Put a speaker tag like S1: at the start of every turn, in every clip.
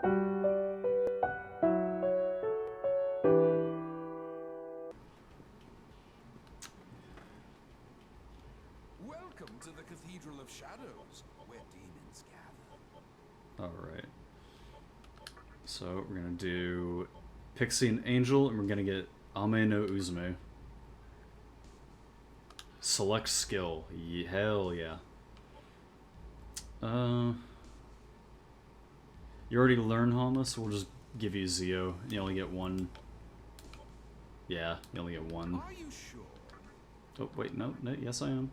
S1: Welcome to the Cathedral of Shadows, where demons gather.
S2: Alright. So we're gonna do Pixie and Angel, and we're gonna get Ame no Uzume. Select skill. Hell yeah. You already learned Hama, so we'll just give you Zio. You only get one. Yeah, you only get one.
S1: Are you sure?
S2: Oh, wait, no, yes I am.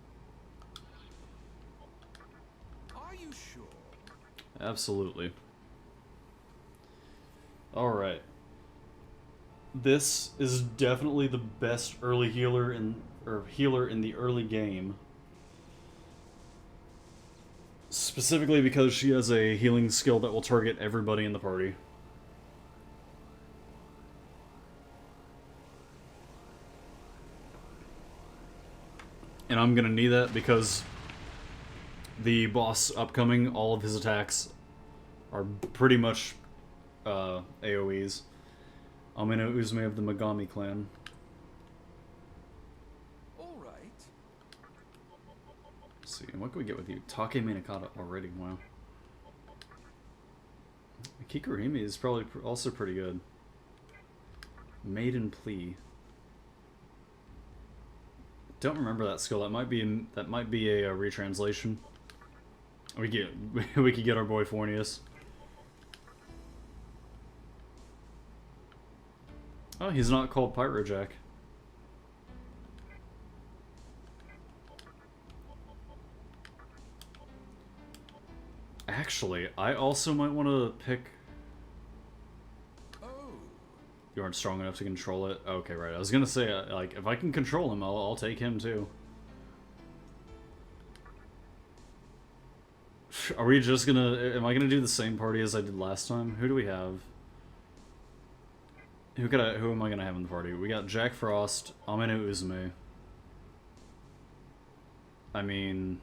S1: Are you sure?
S2: Absolutely. Alright. This is definitely the best early healer in the early game. Specifically because she has a healing skill that will target everybody in the party. And I'm gonna need that because the boss upcoming, all of his attacks are pretty much AoEs. Amino Uzume of the Megami clan.
S1: Alright.
S2: Let's see, what can we get with you? Take Minakata already, wow. Kikurimi is probably also pretty good. Maiden Plea. Don't remember that skill. That might be a retranslation. We could get our boy Fornius. Oh, he's not called Pyrojack. Actually, I also might want to pick...
S1: Oh.
S2: You aren't strong enough to control it? Okay, right. I was gonna say, like, if I can control him, I'll take him too. Are we just gonna... Am I gonna do the same party as I did last time? Who do we have? Who am I gonna have in the party? We got Jack Frost, Amino Uzume. I mean...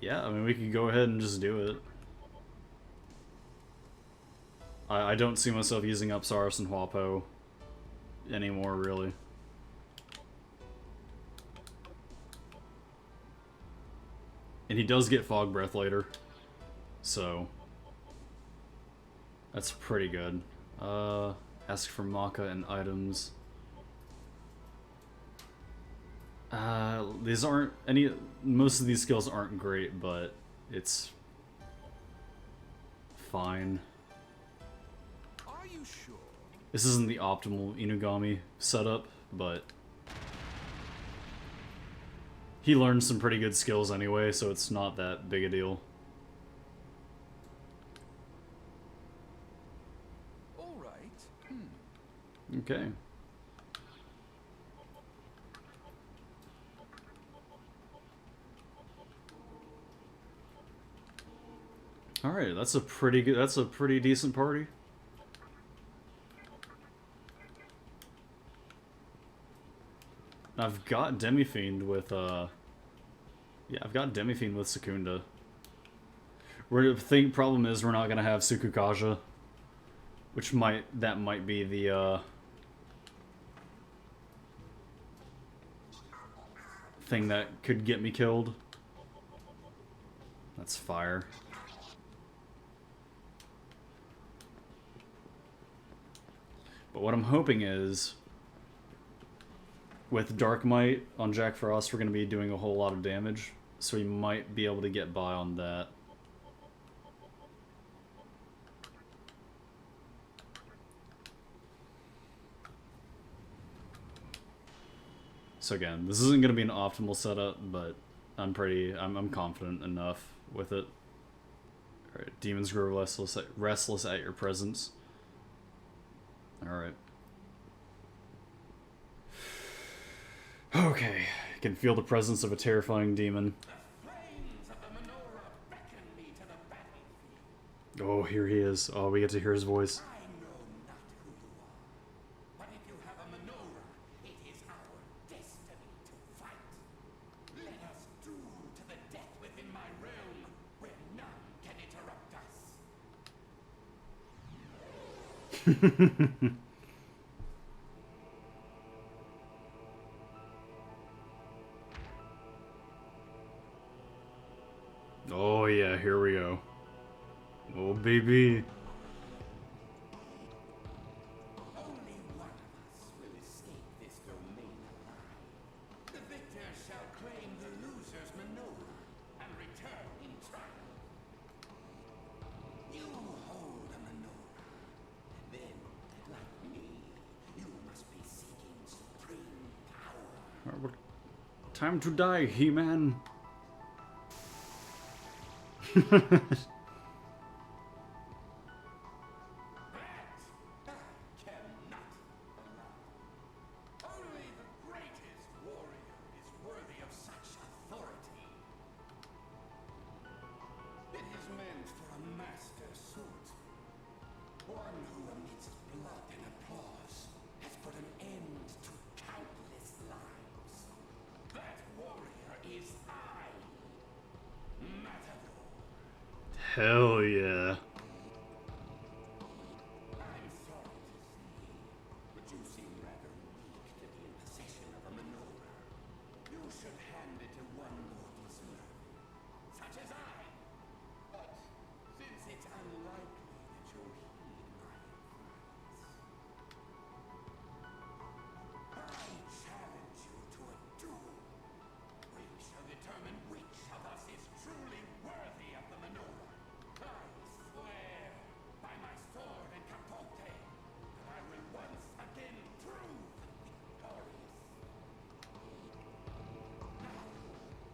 S2: Yeah, I mean, we could go ahead and just do it. I don't see myself using up Saurus and Huapo anymore, really. And he does get Fog Breath later, so... That's pretty good. Ask for Maka and items. These aren't any... Most of these skills aren't great, but it's... fine.
S1: Are you sure?
S2: This isn't the optimal Inugami setup, but... He learned some pretty good skills anyway, so it's not that big a deal. Okay. All right, that's a pretty good. That's a pretty decent party. I've got Demi-Fiend with yeah, I've got Demi-Fiend with Secunda. The problem is we're not gonna have Sukukaja, which might be the thing that could get me killed. That's fire. But what I'm hoping is, with Dark Might on Jack Frost, we're going to be doing a whole lot of damage, so we might be able to get by on that. So again, this isn't going to be an optimal setup, but I'm confident enough with it. Alright, demons grow restless at your presence. Alright. Okay, I can feel the presence of a terrifying demon. Oh, here he is. Oh, we get to hear his voice. Oh yeah, here we go. Oh baby.
S1: Only one of us will escape this domain alive. The victor shall claim the loser's maneuver and return in triumph. You hold a maneuver. Then, like me, you must be seeking supreme power.
S2: Time to die, He-Man.
S1: Cannot allow. Only the greatest warrior is worthy of such authority. It is meant for a master swordsman, one who amidst blood and applause has put an end to countless lives. That warrior is I, Matador.
S2: Hell yeah.
S1: I'm sorry to say, but you seem rather weak to be in possession of a maneuver. You should hand it to one more deserving, such as I. But since it's unlikely that you'll heed my advice, I challenge you to a duel. We shall determine which of us is truly worthy of the maneuver. I swear by my sword and capote that I will once again prove victorious. Now,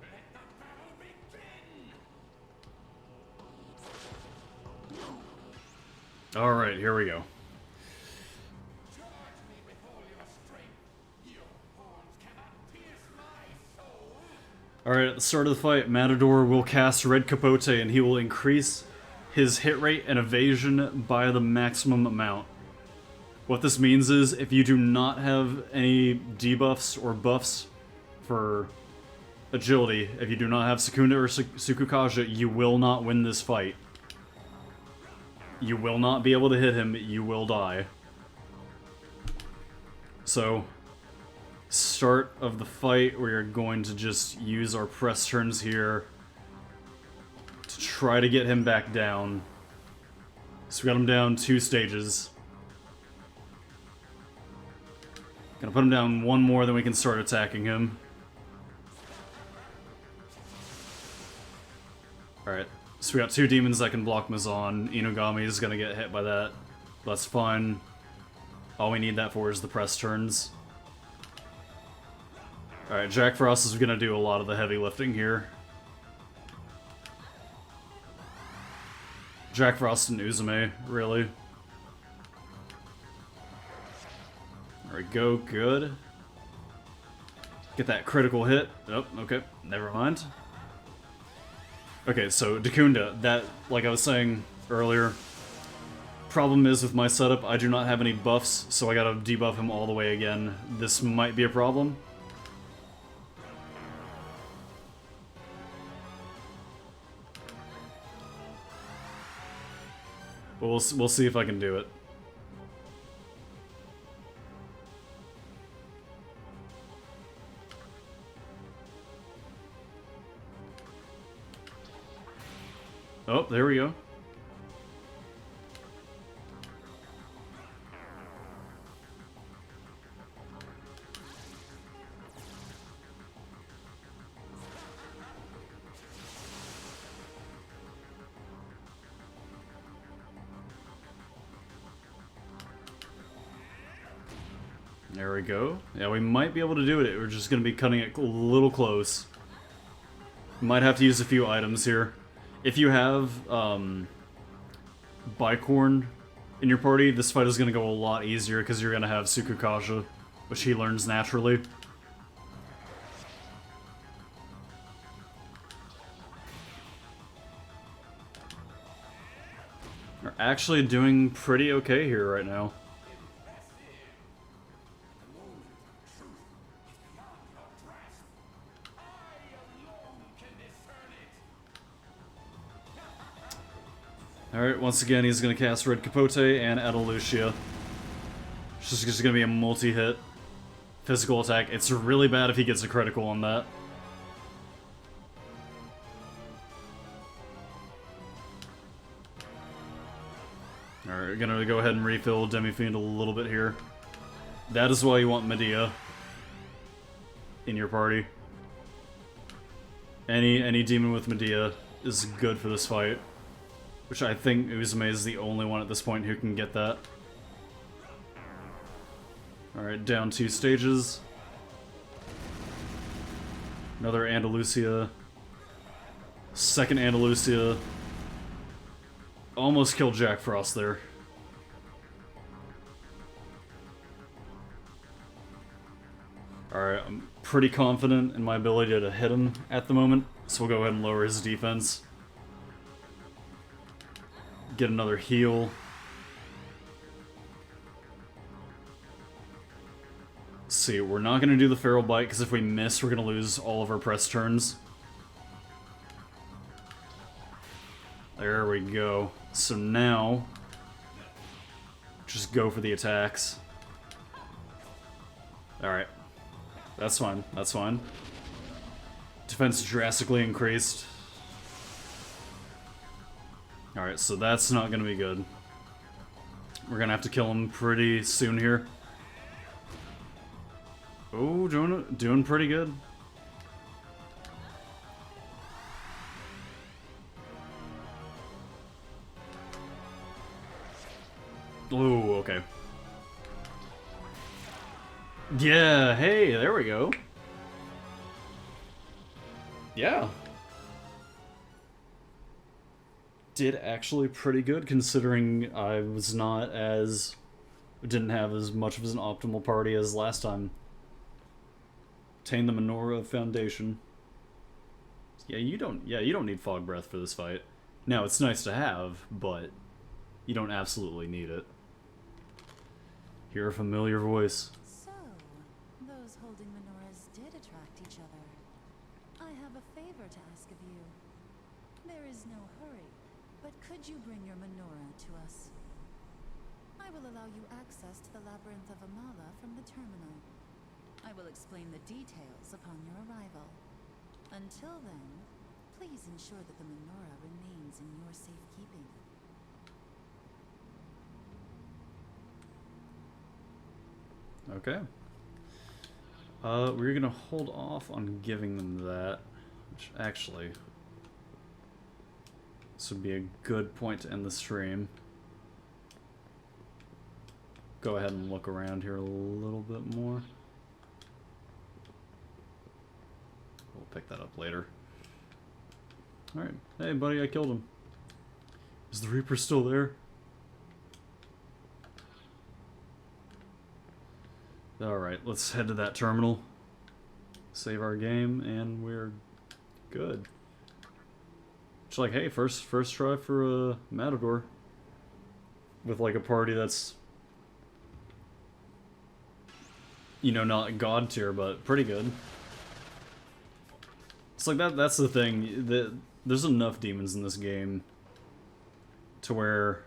S1: let the battle begin!
S2: Alright, here we go.
S1: Charge me with all your strength. Your horns cannot pierce my soul.
S2: Alright, at the start of the fight, Matador will cast Red Capote and he will increase his hit rate and evasion by the maximum amount. What this means is, if you do not have any debuffs or buffs for agility, if you do not have Secunda or Tsukukaja, you will not win this fight. You will not be able to hit him, you will die. So, start of the fight, we are going to just use our press turns here to try to get him back down. So we got him down 2 stages. Gonna put him down 1 more, then we can start attacking him. Alright, so we got 2 demons that can block Mazan. Inugami is gonna get hit by that. That's fine. All we need that for is the press turns. Alright, Jack Frost is gonna do a lot of the heavy lifting here. Jack Frost and Uzume, really. There we go, good. Get that critical hit. Oh, okay, never mind. Okay, so Dakunda, that, like I was saying earlier, problem is with my setup, I do not have any buffs, so I gotta debuff him all the way again. This might be a problem. But we'll see if I can do it. Oh, there we go. There we go. Yeah, we might be able to do it. We're just going to be cutting it a little close. Might have to use a few items here. If you have Bicorn in your party, this fight is going to go a lot easier because you're going to have Tsukukasha, which he learns naturally. We're actually doing pretty okay here right now. Alright, once again, he's gonna cast Red Capote and Andalusia. It's just gonna be a multi-hit physical attack. It's really bad if he gets a critical on that. Alright, gonna go ahead and refill Demi-Fiend a little bit here. That is why you want Medea in your party. Any demon with Medea is good for this fight. Which I think Uzume is the only one at this point who can get that. Alright, down 2 stages. Another Andalusia. Second Andalusia. Almost killed Jack Frost there. Alright, I'm pretty confident in my ability to hit him at the moment, so we'll go ahead and lower his defense. Get another heal. Let's see, we're not going to do the Feral Bite, because if we miss, we're going to lose all of our press turns. There we go. So now, just go for the attacks. Alright. That's fine, that's fine. Defense drastically increased. Alright, so that's not gonna be good. We're gonna have to kill him pretty soon here. Oh, doing pretty good. Oh, okay. Yeah, hey, there we go. Yeah. Did actually pretty good considering I was not as... didn't have as much of an optimal party as last time. Obtain the Menorah Foundation. Yeah, you don't need Fog Breath for this fight. Now, it's nice to have, but you don't absolutely need it. Hear a familiar voice.
S3: So, those holding menorahs did attract each other. I have a favor to ask of you. There is no hurry, but could you bring your menorah to us? I will allow you access to the Labyrinth of Amala from the terminal. I will explain the details upon your arrival. Until then, please ensure that the menorah remains in your safekeeping.
S2: Okay. We're gonna hold off on giving them that, which actually, this would be a good point to end the stream. Go ahead and look around here a little bit more. We'll pick that up later. Alright. Hey, buddy, I killed him. Is the Reaper still there? Alright, let's head to that terminal. Save our game, and we're good. It's like, hey, first try for Matador. With like a party that's, you know, not god tier, but pretty good. It's like that's the thing. There's enough demons in this game to where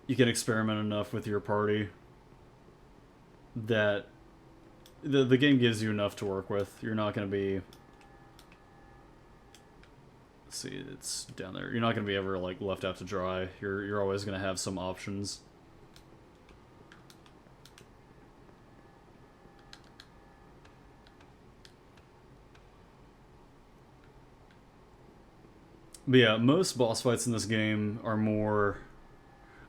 S2: you can experiment enough with your party that the game gives you enough to work with. You're not going to be... Let's see, it's down there. You're not going to be ever like left out to dry. You're always going to have some options. But yeah, most boss fights in this game are more...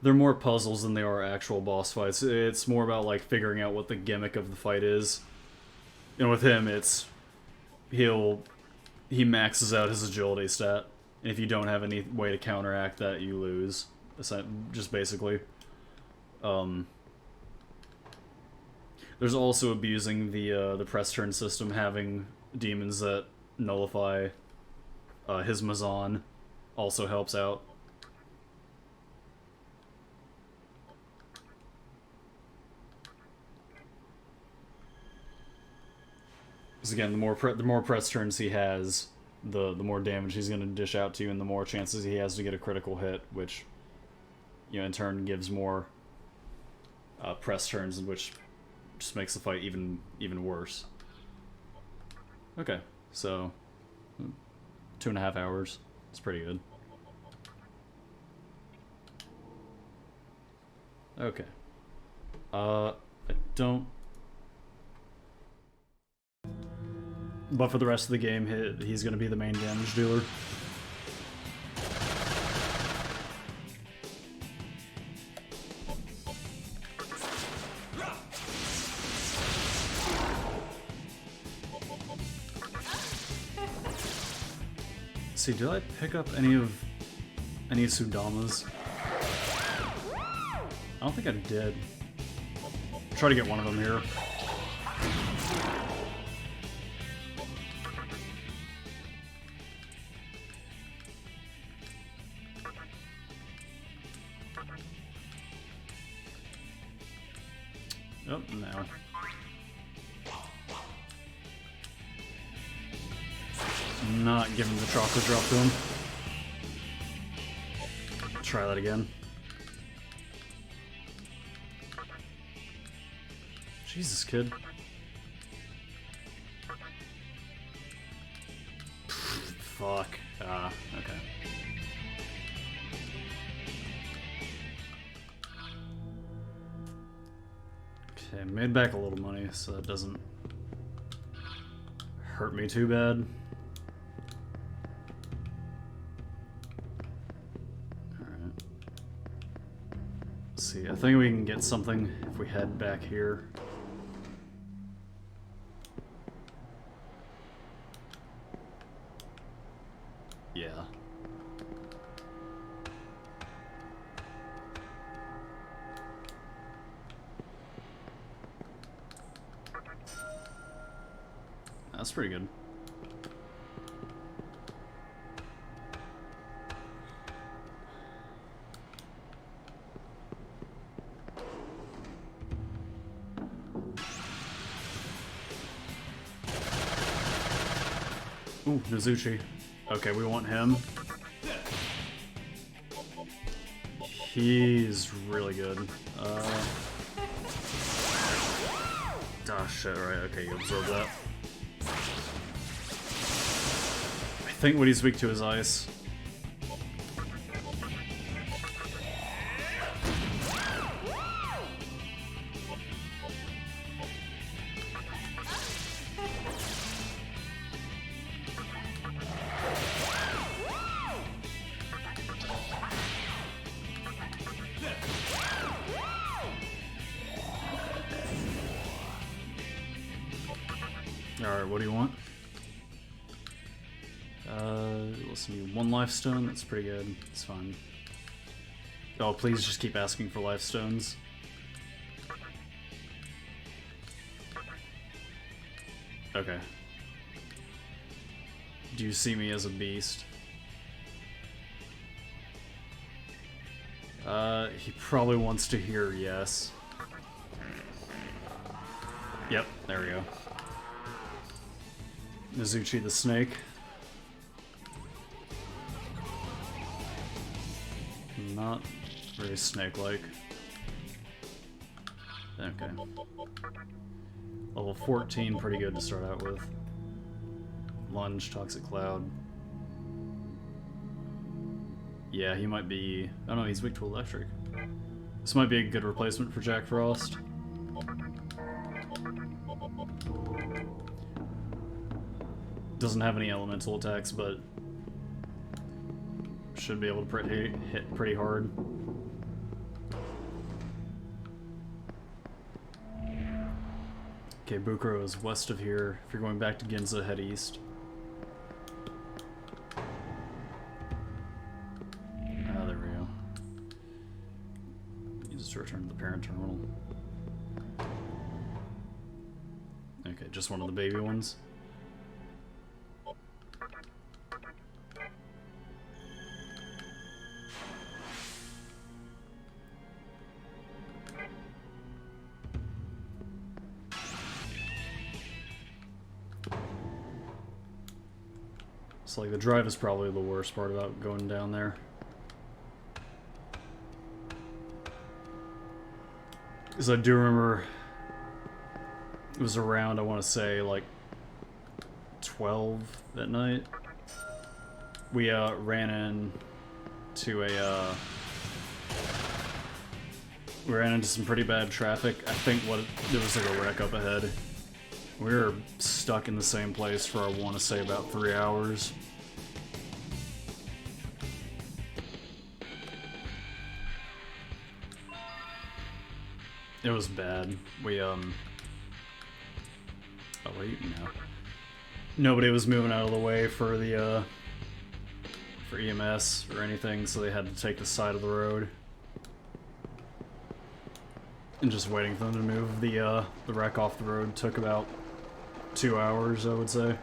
S2: They're more puzzles than they are actual boss fights. It's more about like figuring out what the gimmick of the fight is. And with him, it's... He maxes out his agility stat. And if you don't have any way to counteract that, you lose. Just basically. There's also abusing the press turn system, having demons that nullify his Mazan also helps out. Because again, the more press turns he has, the more damage he's going to dish out to you, and the more chances he has to get a critical hit, which, you know, in turn gives more press turns, which just makes the fight even worse. Okay, so 2.5 hours. It's pretty good. Okay. I don't... But for the rest of the game, he's going to be the main damage dealer. See, did I pick up any Sudama's? I don't think I did. Try to get one of them here. Oh, no. Not giving the chocolate drop to him. Try that again. Jesus, kid. Fuck. Okay. Okay, made back a little money, so that doesn't hurt me too bad. Alright. Let's see, I think we can get something if we head back here. Yeah. That's pretty good. Ooh, Mizuchi. Okay, we want him. He's really good. Oh shit, right, okay, you absorb that. I think what he's weak to is ice. Alright, what do you want? Listen, 1 life stone, that's pretty good. It's fine. Oh, please just keep asking for life stones. Okay. Do you see me as a beast? He probably wants to hear yes. Yep, there we go. Mizuchi the snake. Not very snake-like. Okay. Level 14, pretty good to start out with. Lunge, Toxic Cloud. Yeah, he might be... Oh no, he's weak to electric. This might be a good replacement for Jack Frost. Doesn't have any elemental attacks, but should be able to hit pretty hard. Okay, Bukuro is west of here. If you're going back to Ginza, head east. Ah, there we go. You just return to the parent terminal. Okay, just one of the baby ones. It's like the drive is probably the worst part about going down there. Because I do remember it was around, I want to say, like 12 at night. We ran into some pretty bad traffic. I think there was like a wreck up ahead. We were stuck in the same place for, I want to say, about 3 hours. It was bad. We, oh wait, no. Nobody was moving out of the way for the, for EMS or anything, so they had to take the side of the road. And just waiting for them to move the wreck off the road took about 2 hours, I would say.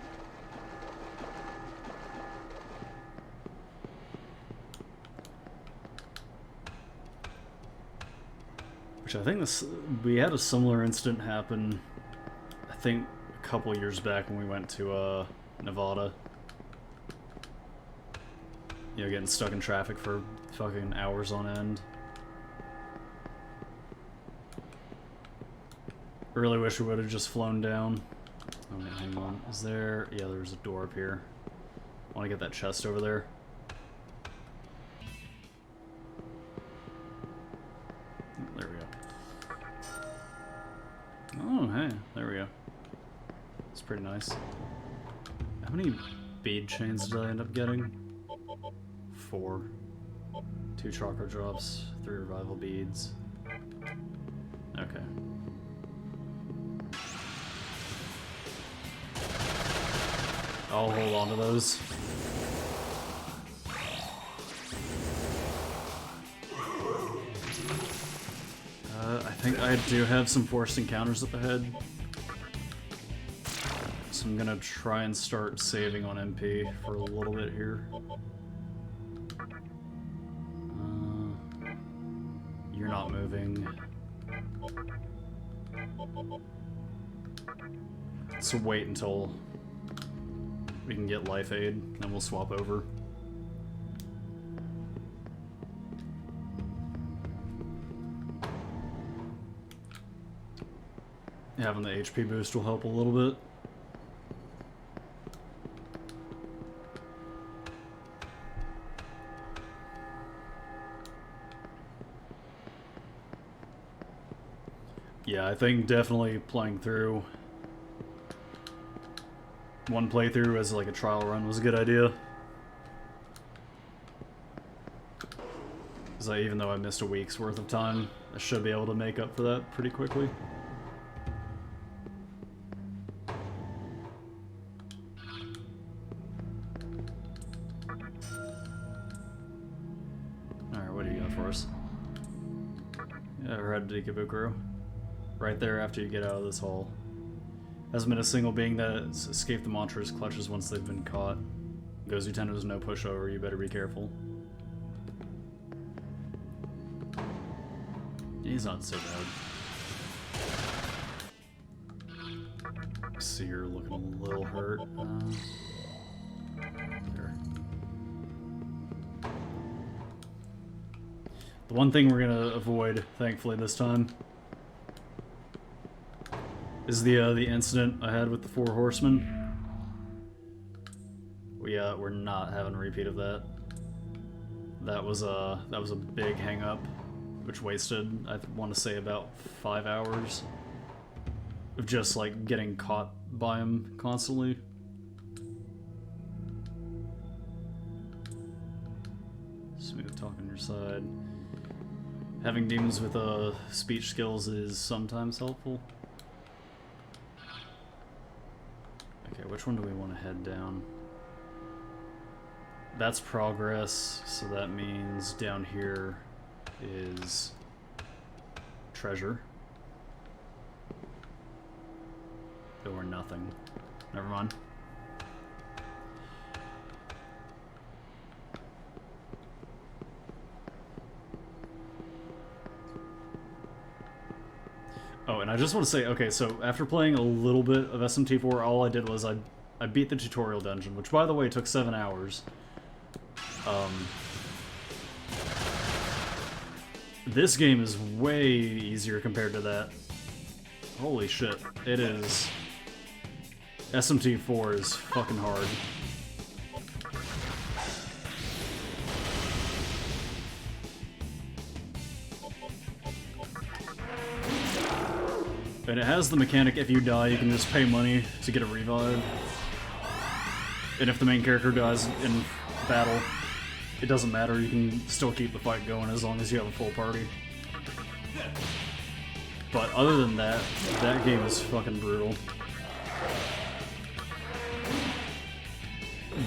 S2: Which I think we had a similar incident happen, I think a couple years back when we went to Nevada. You know, getting stuck in traffic for fucking hours on end. Really wish we would have just flown down. Oh, wait, hang on. Is there... Yeah, there's a door up here. I want to get that chest over there. There we go. Oh, hey. There we go. It's pretty nice. How many bead chains did I end up getting? 4. 2 chakra drops, 3 revival beads. Okay. I'll hold on to those. I think I do have some forced encounters up ahead. So I'm gonna try and start saving on MP for a little bit here. You're not moving. So wait until we can get life aid, then we'll swap over. Having the HP boost will help a little bit. Yeah, I think definitely playing through one playthrough as like a trial run was a good idea. Because even though I missed a week's worth of time, I should be able to make up for that pretty quickly. Alright, what do you got for us? Yeah, we're at Dekabukuro. Right there after you get out of this hall. Hasn't been a single being that has escaped the Mantra's clutches once they've been caught. Gozu Tenno's no pushover, you better be careful. He's not so bad. See, you're looking a little hurt. There. The one thing we're gonna avoid, thankfully, this time is the incident I had with the 4 horsemen. We're not having a repeat of that. That was a big hang up, which wasted, I want to say, about 5 hours of just like getting caught by him constantly. Smooth talk on your side. Having demons with speech skills is sometimes helpful. Okay, which one do we want to head down? That's progress, so that means down here is treasure. Or nothing. Never mind. Oh, and I just want to say, okay, so after playing a little bit of SMT4, all I did was I I beat the tutorial dungeon, which by the way took 7 hours. This game is way easier compared to that. Holy shit, it is. SMT4 is fucking hard. And it has the mechanic, if you die, you can just pay money to get a revive. And if the main character dies in battle, it doesn't matter, you can still keep the fight going as long as you have a full party. But other than that, that game is fucking brutal.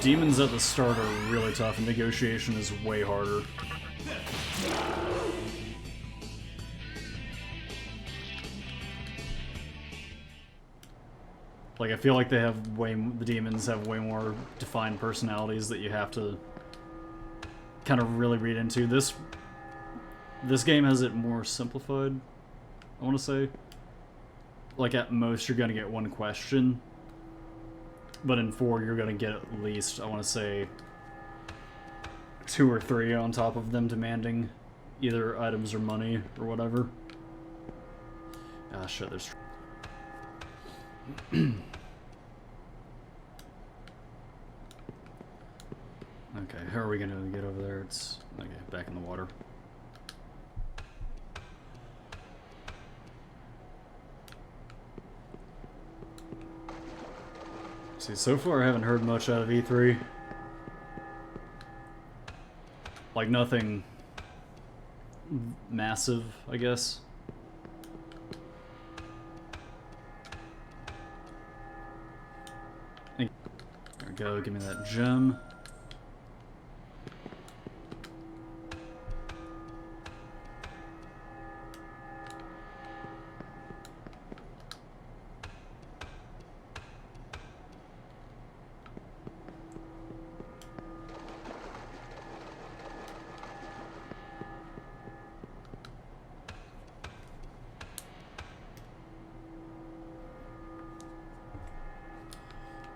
S2: Demons at the start are really tough, and negotiation is way harder. Like, I feel like they have the demons have way more defined personalities that you have to kind of really read into. This game has it more simplified, I want to say. Like, at most, you're going to get one question. But in 4, you're going to get at least, I want to say, 2 or 3 on top of them demanding either items or money or whatever. Ah, shit, there's... Okay, how are we going to get over there? It's... okay, back in the water. See, so far I haven't heard much out of E3. Like, nothing massive, I guess. There we go, give me that gem.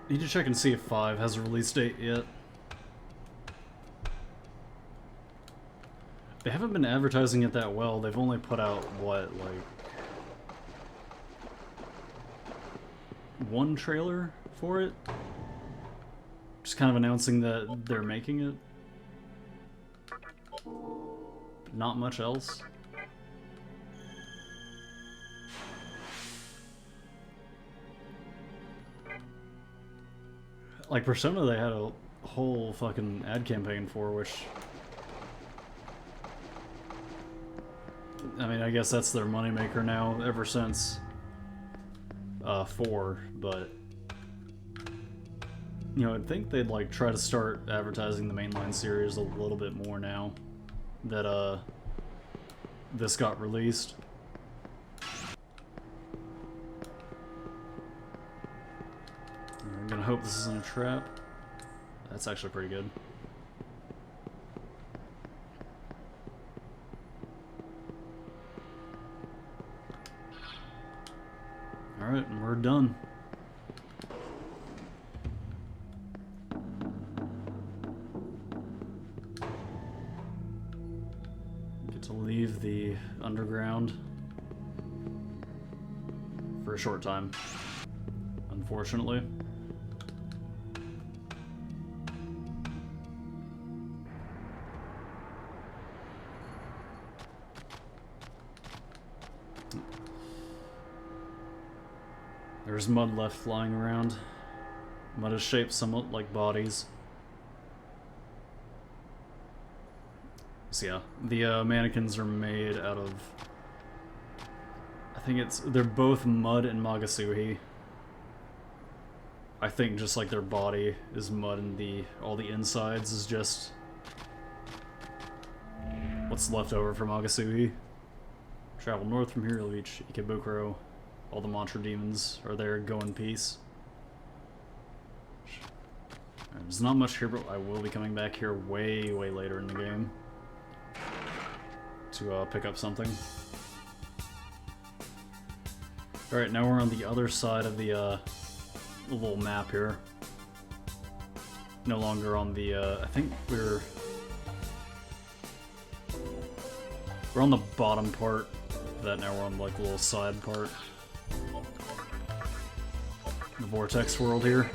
S2: Need to check and see if 5 has a release date yet. They haven't been advertising it that well. They've only put out, what, like... 1 trailer for it? Just kind of announcing that they're making it. Not much else. Like, Persona they had a whole fucking ad campaign for, which... I mean, I guess that's their moneymaker now, ever since 4, but... You know, I'd think they'd, like, try to start advertising the mainline series a little bit more now that, this got released. I'm gonna hope this isn't a trap. That's actually pretty good. Alright, and we're done. Get to leave the underground for a short time, unfortunately. There's mud left flying around. Mud is shaped somewhat like bodies. So yeah, the mannequins are made out of... I think they're both mud and magasuhi. I think just like their body is mud and all the insides is just what's left over from magasuhi. Travel north from here, you'll reach Ikebukuro. All the mantra demons are there, go in peace. There's not much here, but I will be coming back here way, way later in the game to pick up something. Alright, now we're on the other side of the little map here. no longer on the, I think we're on the bottom part of that, now we're on like the little side part. The vortex world here.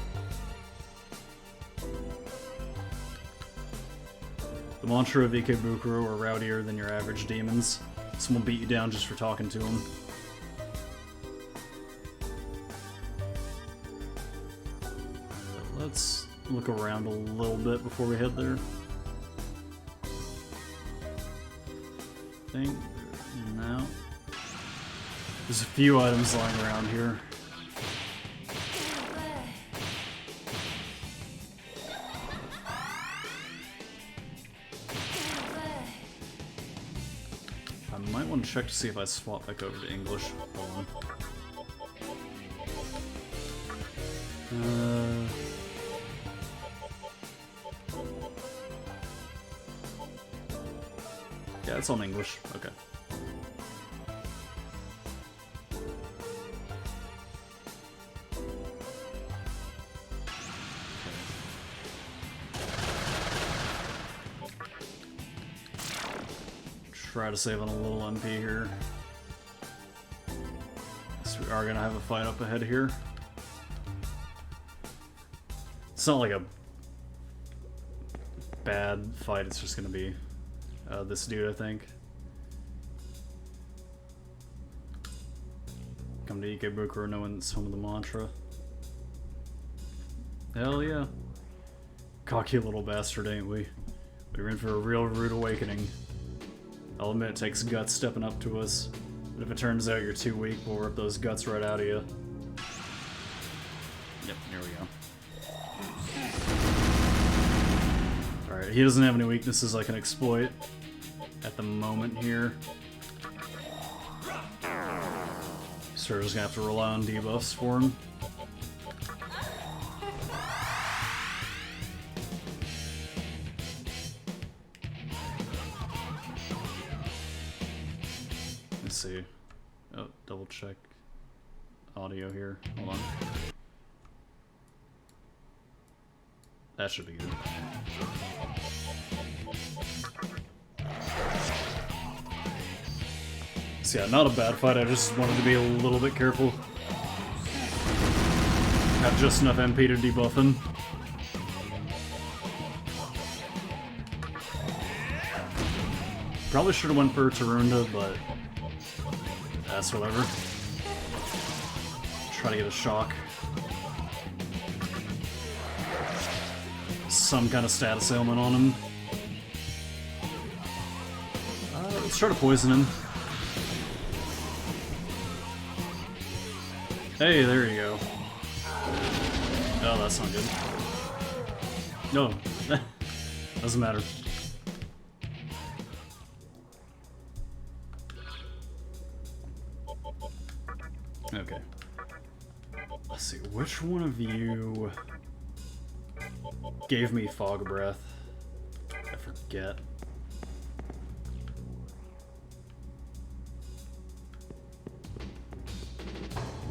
S2: The mantra of Ikebukuro are rowdier than your average demons. Someone beat you down just for talking to them. Let's look around a little bit before we head there. No. There's a few items lying around here. I might want to check to see if I swap back over to English. Hold on. Yeah, it's on English. Okay. Try to save on a little MP here. So we are gonna have a fight up ahead here. It's not like a bad fight, it's just gonna be this dude, I think. Come to Ikebukuro knowing it's home of the mantra. Hell yeah. Cocky little bastard, ain't we? We're in for a real rude awakening. I'll admit it takes guts stepping up to us, but if it turns out you're too weak, we'll rip those guts right out of you. Yep, here we go. Alright, he doesn't have any weaknesses I can exploit at the moment here. So we're just gonna have to rely on debuffs for him. Let's see. Oh, double check audio here. Hold on. That should be good. So yeah, not a bad fight, I just wanted to be a little bit careful. Have just enough MP to debuff him. Probably should have went for Tarunda, but that's whatever. Try to get a shock. Some kind of status ailment on him. Let's try to poison him. Hey, there you go. Oh, that's not good. No, doesn't matter. Okay. Let's see, which one of you gave me fog breath? I forget.